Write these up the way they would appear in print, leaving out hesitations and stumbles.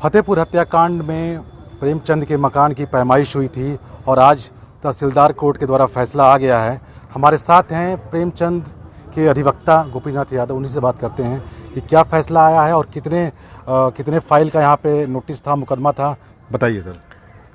फतेहपुर हत्याकांड में प्रेमचंद के मकान की पैमाइश हुई थी और आज तहसीलदार कोर्ट के द्वारा फैसला आ गया है। हमारे साथ हैं प्रेमचंद के अधिवक्ता गोपीनाथ यादव, उन्हीं से बात करते हैं कि क्या फैसला आया है और कितने फाइल का यहाँ पे नोटिस था, मुकदमा था, बताइए सर।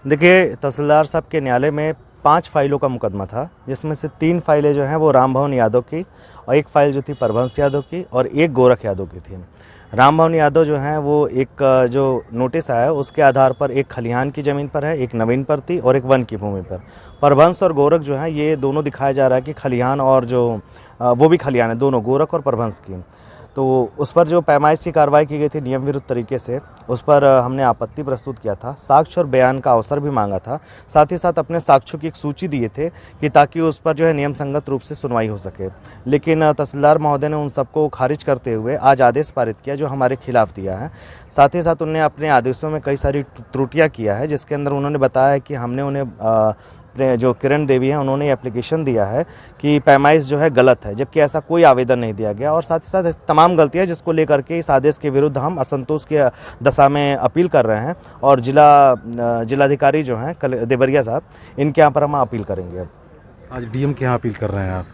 देखिए, तहसीलदार साहब के न्यायालय में 5 फाइलों का मुकदमा था, जिसमें से 3 फाइलें जो हैं वो रामभवन यादव की और 1 फाइल जो थी परभंस यादव की और 1 गोरख यादव की थी। रामभवन यादव जो हैं वो एक जो नोटिस आया उसके आधार पर एक खलिहान की ज़मीन पर है, एक नवीन पर थी और एक वन की भूमि पर। परभंस और गोरख जो हैं ये दोनों दिखाया जा रहा है कि खलिहान और जो वो भी खलिहान है, दोनों गोरख और परभंस की। तो उस पर जो पैमाइश की कार्रवाई की गई थी नियम विरुद्ध तरीके से, उस पर हमने आपत्ति प्रस्तुत किया था, साक्ष्य और बयान का अवसर भी मांगा था। साथ ही साथ अपने साक्ष्यों की एक सूची दिए थे कि ताकि उस पर जो है नियम संगत रूप से सुनवाई हो सके। लेकिन तहसीलदार महोदय ने उन सबको खारिज करते हुए आज आदेश पारित किया जो हमारे खिलाफ दिया है। साथ ही साथ उन्होंने अपने आदेशों में कई सारी त्रुटियाँ किया है, जिसके अंदर उन्होंने बताया है कि हमने उन्हें जो किरण देवी हैं उन्होंने एप्लीकेशन दिया है कि पैमाइश जो है गलत है, जबकि ऐसा कोई आवेदन नहीं दिया गया। और साथ ही साथ तमाम गलतियां जिसको लेकर के इस आदेश के विरुद्ध हम असंतोष की दशा में अपील कर रहे हैं और जिलाधिकारी जो हैं देवरिया साहब, इनके यहाँ पर हम अपील करेंगे। आज डीएम के यहाँ अपील कर रहे हैं आप,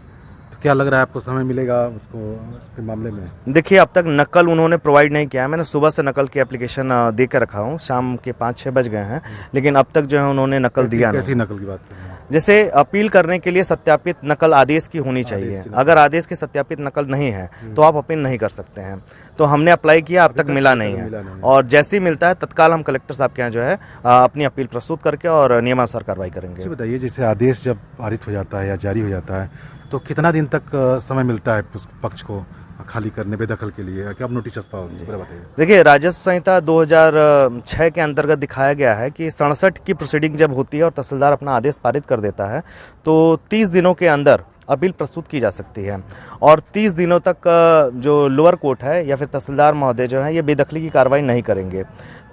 तो क्या लग रहा है आपको समय मिलेगा उसको इसके मामले में? देखिए, अब तक नकल उन्होंने प्रोवाइड नहीं किया है। मैंने सुबह से नकल की एप्लीकेशन दे के रखा हूँ, शाम के 5-6 बज गए हैं, लेकिन अब तक जो है उन्होंने नकल दिया नहीं। कैसी नकल की बात कर रहे हैं? जैसे अपील करने के लिए सत्यापित नकल आदेश की होनी चाहिए। अगर आदेश की सत्यापित नकल नहीं है तो आप अपील नहीं कर सकते हैं। तो हमने अप्लाई किया, अब तक मिला नहीं है और जैसे ही मिलता है तत्काल हम कलेक्टर साहब के यहाँ जो है अपनी अपील प्रस्तुत करके और नियमानुसार कार्रवाई करेंगे। बताइए, जैसे आदेश जब पारित हो जाता है या जारी हो जाता है तो कितना दिन तक समय मिलता है उस पक्ष को खाली करने, बेदखल के लिए? क्या आप नोटिस पाओगे? बताइए। देखिए, राजस्व संहिता 2006 के अंतर्गत दिखाया गया है कि 67 की प्रोसीडिंग जब होती है और तहसीलदार अपना आदेश पारित कर देता है तो 30 दिनों के अंदर अपील प्रस्तुत की जा सकती है और 30 दिनों तक जो लोअर कोर्ट है या फिर तहसीलदार महोदय जो है ये बेदखली की कार्रवाई नहीं करेंगे।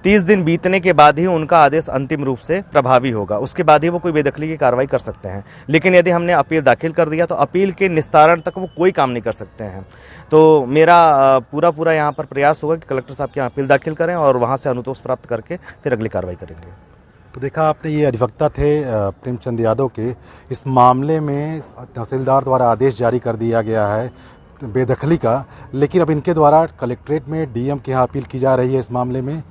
30 दिन बीतने के बाद ही उनका आदेश अंतिम रूप से प्रभावी होगा, उसके बाद ही वो कोई बेदखली की कार्रवाई कर सकते हैं। लेकिन यदि हमने अपील दाखिल कर दिया तो अपील के निस्तारण तक वो कोई काम नहीं कर सकते हैं। तो मेरा पूरा यहाँ पर प्रयास होगा कि कलेक्टर साहब के यहाँ अपील दाखिल करें और वहाँ से अनुतोष प्राप्त करके फिर अगली कार्रवाई करेंगे। तो देखा आपने, ये अधिवक्ता थे प्रेमचंद यादव के। इस मामले में तहसीलदार द्वारा आदेश जारी कर दिया गया है बेदखली का, लेकिन अब इनके द्वारा कलेक्ट्रेट में डीएम के यहाँ अपील की जा रही है इस मामले में।